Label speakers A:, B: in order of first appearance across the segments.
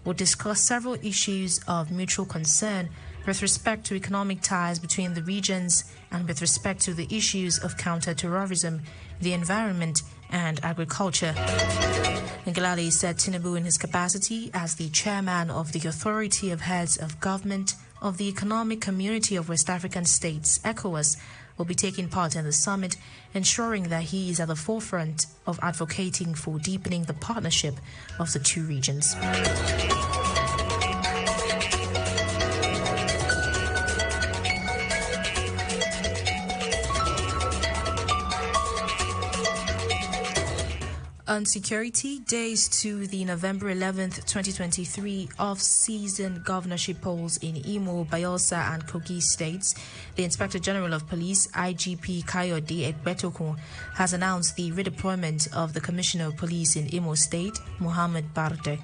A: will discuss several issues of mutual concern with respect to economic ties between the regions and with respect to the issues of counter-terrorism, the environment, and agriculture. Ngelale said Tinubu, in his capacity as the chairman of the Authority of Heads of Government of the Economic Community of West African States, ECOWAS, will be taking part in the summit, ensuring that he is at the forefront of advocating for deepening the partnership of the two regions. On security, days to the November 11th, 2023 off-season governorship polls in Imo, Bayelsa and Kogi states, the Inspector General of Police, IGP Kayode Egbetokun, has announced the redeployment of the Commissioner of Police in Imo State, Muhammad Barde.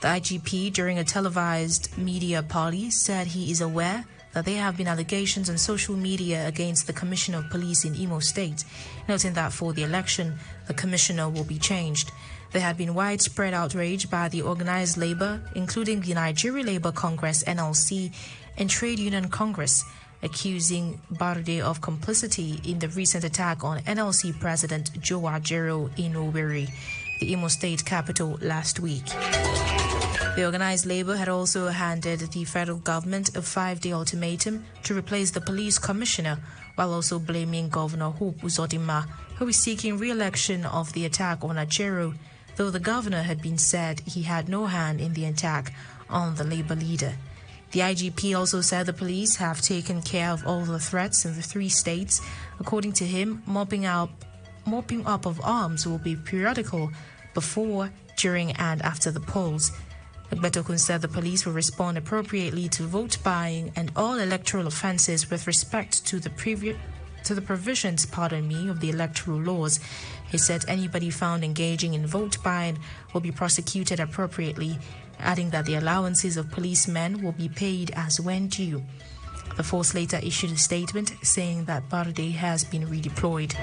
A: The IGP, during a televised media party, said he is aware that there have been allegations on social media against the Commissioner of Police in Imo State, noting that for the election, the Commissioner will be changed. There had been widespread outrage by the organized labor, including the Nigeria Labour Congress (NLC) and Trade Union Congress, accusing Barde of complicity in the recent attack on NLC President Joe Ajero in Owerri, the Imo State capital, last week. The organized labor had also handed the federal government a 5-day ultimatum to replace the police commissioner, while also blaming Governor Hope Uzodinma, who is seeking re-election, of the attack on Ajero, though the governor had been said he had no hand in the attack on the labor leader. The IGP also said the police have taken care of all the threats in the 3 states. According to him, mopping up of arms will be periodical before, during and after the polls. Egbetokun said the police will respond appropriately to vote buying and all electoral offences with respect to the provisions, of the electoral laws. He said anybody found engaging in vote buying will be prosecuted appropriately, adding that the allowances of policemen will be paid as when due. The force later issued a statement saying that Barde has been redeployed.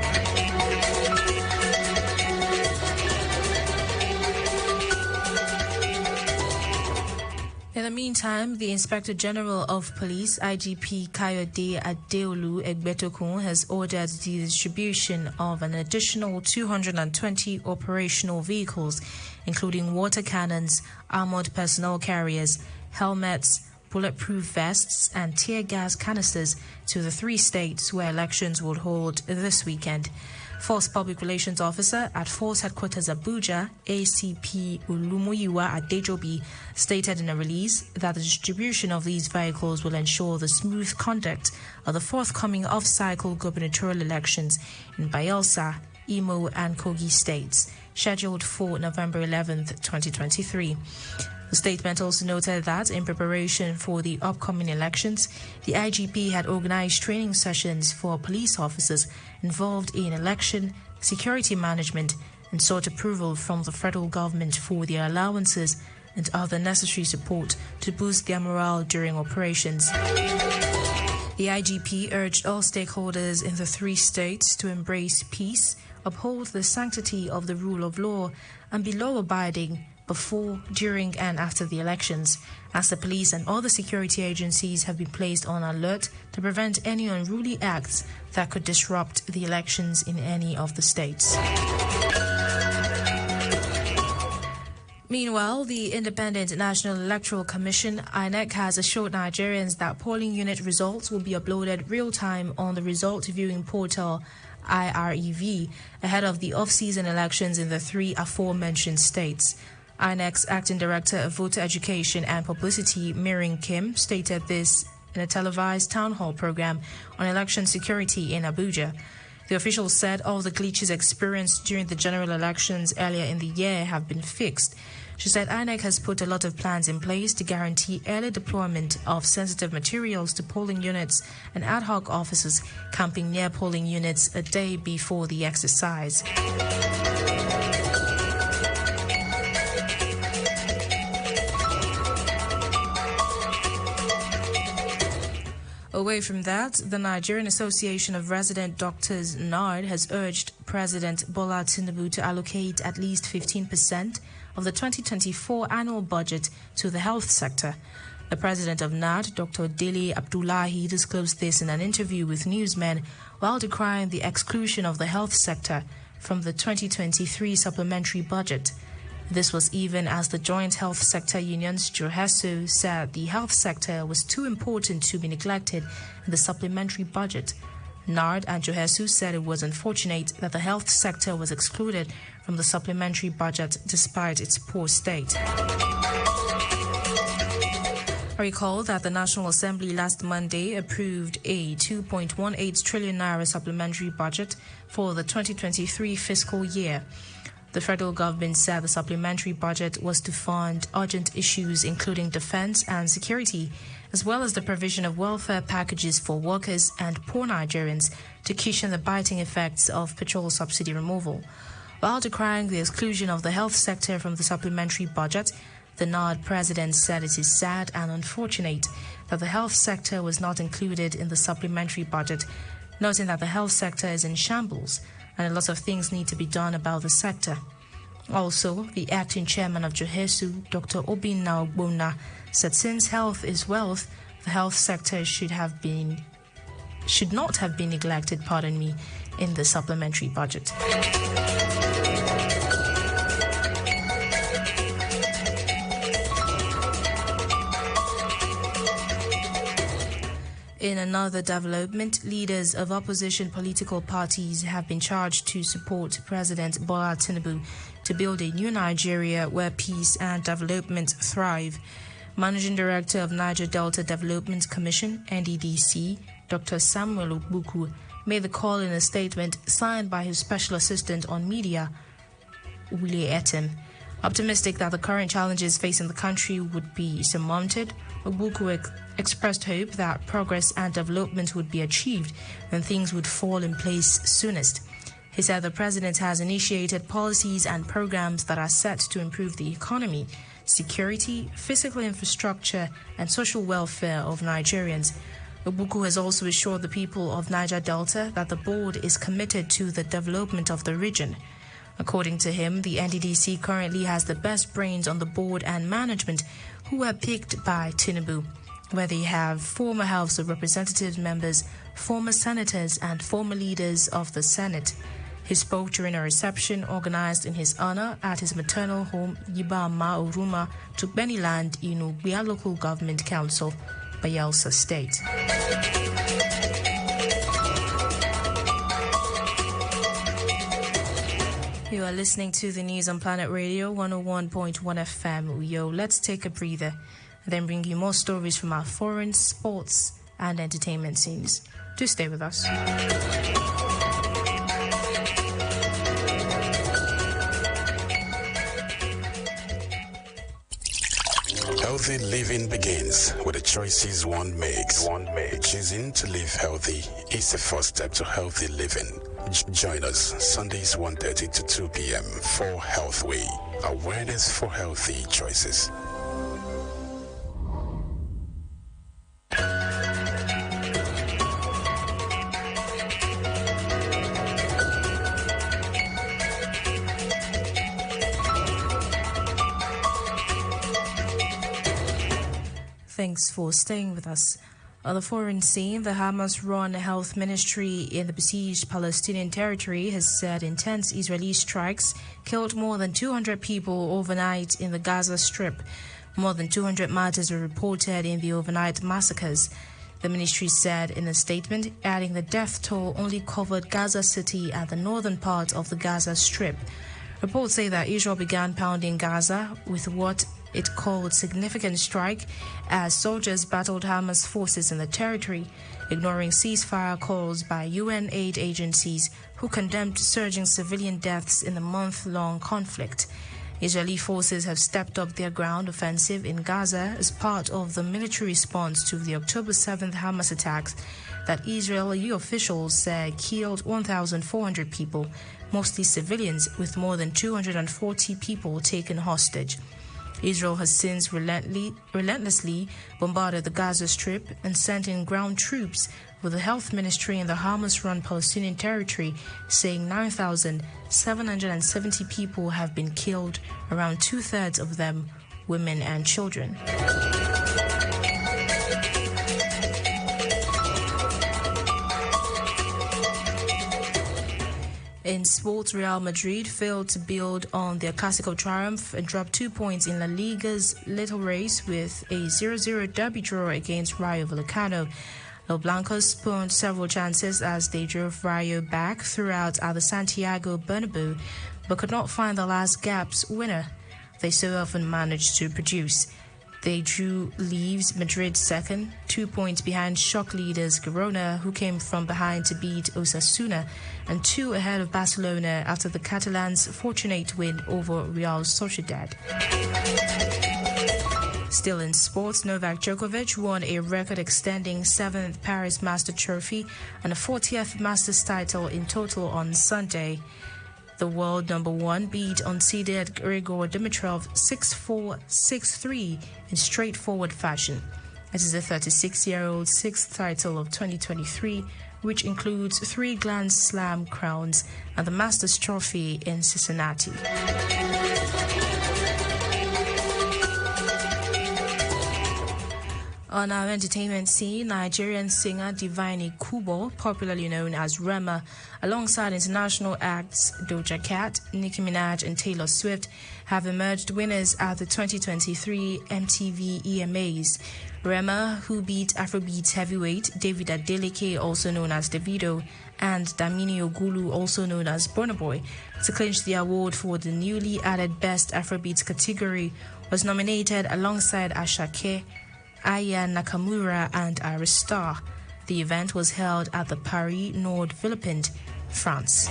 A: In the meantime, the Inspector General of Police, IGP Kayode Adeolu Egbetokun, has ordered the distribution of an additional 220 operational vehicles, including water cannons, armored personnel carriers, helmets, bulletproof vests, and tear gas canisters to the 3 states where elections will hold this weekend. Force Public Relations Officer at Force Headquarters Abuja, ACP Olumuyiwa Adejobi, stated in a release that the distribution of these vehicles will ensure the smooth conduct of the forthcoming off-cycle gubernatorial elections in Bayelsa, Imo, and Kogi states, scheduled for November 11th, 2023. The statement also noted that in preparation for the upcoming elections, the IGP had organized training sessions for police officers involved in election security management and sought approval from the federal government for their allowances and other necessary support to boost their morale during operations. The IGP urged all stakeholders in the 3 states to embrace peace, uphold the sanctity of the rule of law, and be law-abiding before, during, and after the elections, as the police and other security agencies have been placed on alert to prevent any unruly acts that could disrupt the elections in any of the states. Meanwhile, the Independent National Electoral Commission, INEC, has assured Nigerians that polling unit results will be uploaded real-time on the result viewing portal IREV ahead of the off-season elections in the 3 aforementioned states. INEC's Acting Director of Voter Education and Publicity, Mirin Kim, stated this in a televised town hall program on election security in Abuja. The official said all the glitches experienced during the general elections earlier in the year have been fixed. She said INEC has put a lot of plans in place to guarantee early deployment of sensitive materials to polling units and ad hoc officers camping near polling units a day before the exercise. Away from that, the Nigerian Association of Resident Doctors, NARD, has urged President Bola Tinubu to allocate at least 15% of the 2024 annual budget to the health sector. The president of NARD, Dr. Dele Abdullahi, disclosed this in an interview with newsmen while decrying the exclusion of the health sector from the 2023 supplementary budget. This was even as the joint health sector unions, JOHESU, said the health sector was too important to be neglected in the supplementary budget. NARD and JOHESU said it was unfortunate that the health sector was excluded from the supplementary budget despite its poor state. Recall that the National Assembly last Monday approved a 2.18 trillion naira supplementary budget for the 2023 fiscal year. The federal government said the supplementary budget was to fund urgent issues including defense and security, as well as the provision of welfare packages for workers and poor Nigerians to cushion the biting effects of petrol subsidy removal. While decrying the exclusion of the health sector from the supplementary budget, the NARD president said it is sad and unfortunate that the health sector was not included in the supplementary budget, noting that the health sector is in shambles and a lot of things need to be done about the sector. Also, the acting chairman of JOHESU, Dr. Obinna Ogbonna, said since health is wealth, the health sector should not have been neglected, in the supplementary budget. In another development, leaders of opposition political parties have been charged to support President Bola Tinubu to build a new Nigeria where peace and development thrive. Managing Director of Niger Delta Development Commission, NDDC, Dr. Samuel Ogbuku, made the call in a statement signed by his Special Assistant on Media, Wule Etem. Optimistic that the current challenges facing the country would be surmounted, Ogbuku expressed hope that progress and development would be achieved and things would fall in place soonest. He said the president has initiated policies and programs that are set to improve the economy, security, physical infrastructure, and social welfare of Nigerians. Ogbuku has also assured the people of Niger Delta that the board is committed to the development of the region. According to him, the NDDC currently has the best brains on the board and management who were picked by Tinubu, where they have former House of Representatives members, former senators, and former leaders of the Senate. He spoke during a reception organized in his honor at his maternal home, Yibama Oruma, Tukbeniland, in Ubia Local Government Council, Bayelsa State. You are listening to the news on Planet Radio 101.1 FM. Yo, let's take a breather and then bring you more stories from our foreign, sports, and entertainment scenes. Do stay with us.
B: Healthy living begins with the choices one makes. Choosing to live healthy is the first step to healthy living. Join us Sundays 1:30 to 2 p.m. for Healthway, awareness for healthy choices.
A: Thanks for staying with us. On the foreign scene, the Hamas-run health ministry in the besieged Palestinian territory has said intense Israeli strikes killed more than 200 people overnight in the Gaza Strip. More than 200 martyrs were reported in the overnight massacres. The ministry said in a statement, adding the death toll only covered Gaza City and the northern part of the Gaza Strip. Reports say that Israel began pounding Gaza with what it called significant strike as soldiers battled Hamas forces in the territory, ignoring ceasefire calls by UN aid agencies who condemned surging civilian deaths in the month-long conflict. Israeli forces have stepped up their ground offensive in Gaza as part of the military response to the October 7th Hamas attacks that Israeli officials said killed 1,400 people, mostly civilians, with more than 240 people taken hostage. Israel has since relentlessly bombarded the Gaza Strip and sent in ground troops, with the health ministry in the Hamas-run Palestinian territory saying 9,770 people have been killed, around two-thirds of them women and children. In sports, Real Madrid failed to build on their Clásico triumph and dropped 2 points in La Liga's little race with a 0-0 derby draw against Rayo Vallecano. Los Blancos spawned several chances as they drove Rayo back throughout at the Santiago Bernabeu, but could not find the last gap's winner they so often managed to produce. They drew leaves Madrid second, 2 points behind shock leaders Girona, who came from behind to beat Osasuna, and 2 ahead of Barcelona after the Catalans' fortunate win over Real Sociedad. Still in sports, Novak Djokovic won a record-extending 7th Paris Masters trophy and a 40th Masters title in total on Sunday. The world number 1 beat unseeded Grigor Dimitrov 6-4, 6-3 in straightforward fashion. It is the 36-year-old's 6th title of 2023, which includes 3 Grand Slam crowns and the Masters Trophy in Cincinnati. On our entertainment scene, Nigerian singer Divine Kubo, popularly known as Rema, alongside international acts Doja Cat, Nicki Minaj and Taylor Swift, have emerged winners at the 2023 MTV EMAs. Rema, who beat Afrobeat heavyweight David Adeleke, also known as Davido, and Damini Ogulu, also known as Burna Boy, to clinch the award for the newly added Best Afrobeat category, was nominated alongside Ashake, Aya Nakamura and Iris Star. The event was held at the Paris Nord Villepinte, France.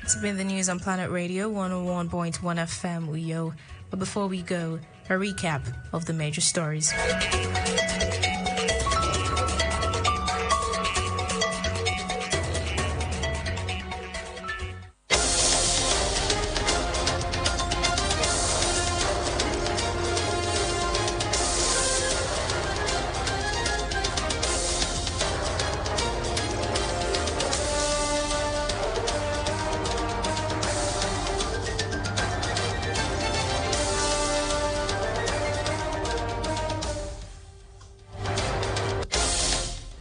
A: It's been the news on Planet Radio 101.1 FM Uyo. But before we go, a recap of the major stories.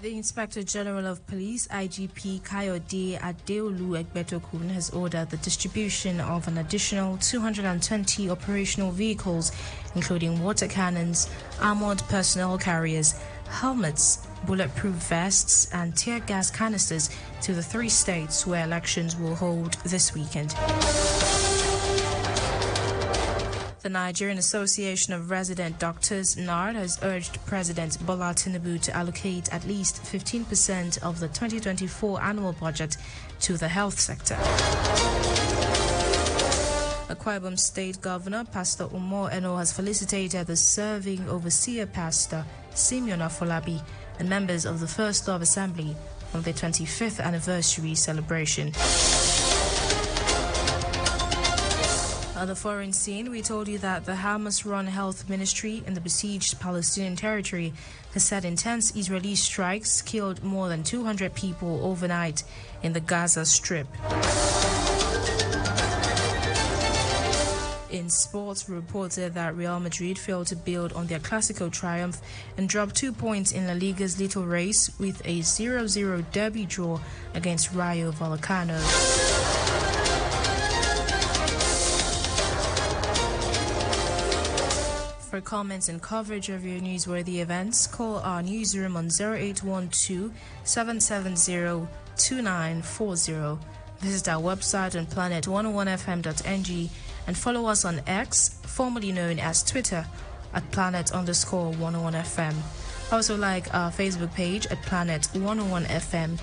A: The Inspector General of Police, IGP Kayode Adeolu Egbetokun, has ordered the distribution of an additional 220 operational vehicles, including water cannons, armored personnel carriers, helmets, bulletproof vests, and tear gas canisters to the 3 states where elections will hold this weekend. The Nigerian Association of Resident Doctors, NARD, has urged President Bola Tinubu to allocate at least 15% of the 2024 annual budget to the health sector. Akwa Ibom State Governor Pastor Umar Eno has felicitated the serving overseer Pastor Simeon Afolabi and members of the First Love Assembly on their 25th anniversary celebration. On the foreign scene, we told you that the Hamas-run health ministry in the besieged Palestinian territory has said intense Israeli strikes killed more than 200 people overnight in the Gaza Strip. In sports, we reported that Real Madrid failed to build on their Clásico triumph and dropped 2 points in La Liga's little race with a 0-0 derby draw against Rayo Vallecano. For comments and coverage of your newsworthy events, call our newsroom on 0812-770-2940. Visit our website on planet101fm.ng and follow us on X, formerly known as Twitter, at planet_101fm. Also like our Facebook page at planet101fm.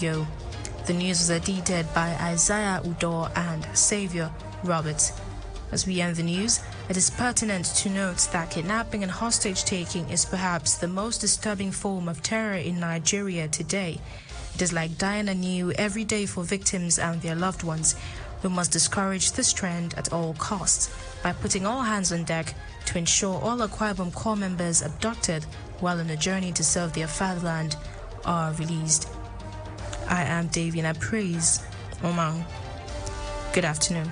A: Yo. The news was edited by Isaiah Udor and Xavier Roberts. As we end the news, it is pertinent to note that kidnapping and hostage-taking is perhaps the most disturbing form of terror in Nigeria today. It is like dying anew every day for victims and their loved ones. We must discourage this trend at all costs by putting all hands on deck to ensure all Akwa Ibom corps members abducted while on a journey to serve their fatherland are released. I am Davina Praise Omang. Good afternoon.